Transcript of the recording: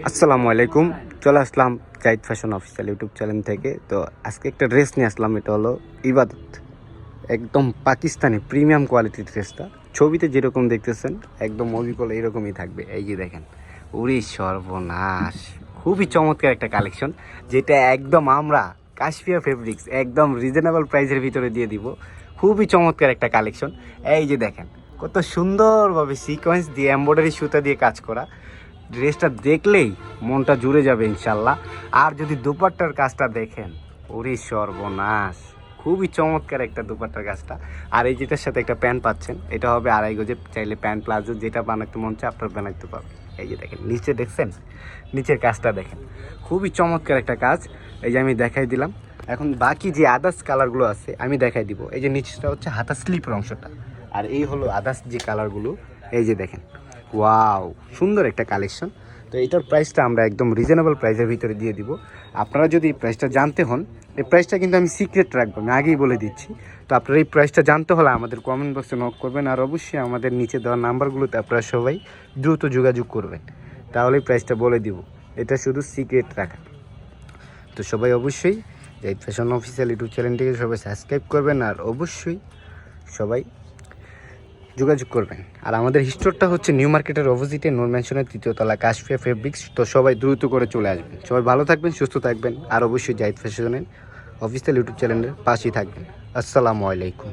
আসসালামু আলাইকুম। চলে আসলাম Zahid fashion official YouTube channel থেকে। তো আজকে একটা ড্রেস নিয়ে আসলাম, এটা হলো ইবাদত। একদম পাকিস্তানি প্রিমিয়াম কোয়ালিটির ড্রেসটা, ছবিতে যেরকম দেখতেছেন একদম অবিকল এইরকমই থাকবে। এই যে দেখেন, উরি সর্বনাশ, খুবই চমৎকার একটা কালেকশন, যেটা একদম আমরা কাশফিয়া ফেব্রিক্স একদম রিজনেবল প্রাইসের ভিতরে দিয়ে দিব। খুবই চমৎকার একটা কালেকশন। এই যে দেখেন, কত সুন্দরভাবে সিকোয়েন্স দিয়ে এমব্রয়ডারি সুতা দিয়ে কাজ করা। ড্রেসটা দেখলেই মনটা জুড়ে যাবে ইনশাল্লাহ। আর যদি দুপাট্টার কাজটা দেখেন, ওরে সর্বনাশ, খুবই চমৎকার একটা দুপাট্টার কাজটা। আর এই যেটার সাথে একটা প্যান্ট পাচ্ছেন, এটা হবে আড়াই গজের, চাইলে প্যান্ট প্লাজো যেটা বানাতে মন চায় আপনার বানাইতে পারবেন। এই যে দেখেন নিচে, দেখছেন নিচের কাজটা দেখেন, খুবই চমৎকার একটা কাজ। এই যে আমি দেখাই দিলাম। এখন বাকি যে আদার্স কালারগুলো আছে আমি দেখাই দিব। এই যে নিচটা হচ্ছে হাতা স্লিপের অংশটা, আর এই হলো আদার্স যে কালারগুলো। এই যে দেখেন, ওয়াও, সুন্দর একটা কালেকশন। তো এটার প্রাইসটা আমরা একদম রিজনেবল প্রাইসের ভিতরে দিয়ে দিব। আপনারা যদি এই প্রাইসটা জানতে হন, এই প্রাইসটা কিন্তু আমি সিক্রেট রাখবো, আমি আগেই বলে দিচ্ছি। তো আপনারা এই প্রাইসটা জানতে হলে আমাদের কমেন্ট বক্সে নক করবেন, আর অবশ্যই আমাদের নিচে দেওয়া নাম্বারগুলোতে আপনারা সবাই দ্রুত যোগাযোগ করবেন, তাহলে এই প্রাইসটা বলে দিব। এটা শুধু সিক্রেট রাখা। তো সবাই অবশ্যই জাহিদ ফ্যাশন অফিসিয়াল ইউটিউব চ্যানেলটিকে সবাই সাবস্ক্রাইব করবেন, আর অবশ্যই সবাই যোগাযোগ করবেন। আর আমাদের স্টোরটা হচ্ছে নিউ মার্কেটের অপোজিটে, নূর ম্যানশনের 3য় তলা, কাশফিয়া ফেব্রিক্স। তো সবাই দ্রুত করে চলে আসবেন। সবাই ভালো থাকবেন, সুস্থ থাকবেন, আর অবশ্যই জাহিদ ফ্যাশনের অফিসিয়াল ইউটিউব চ্যানেলের পাশেই থাকবেন। আসসালামু আলাইকুম।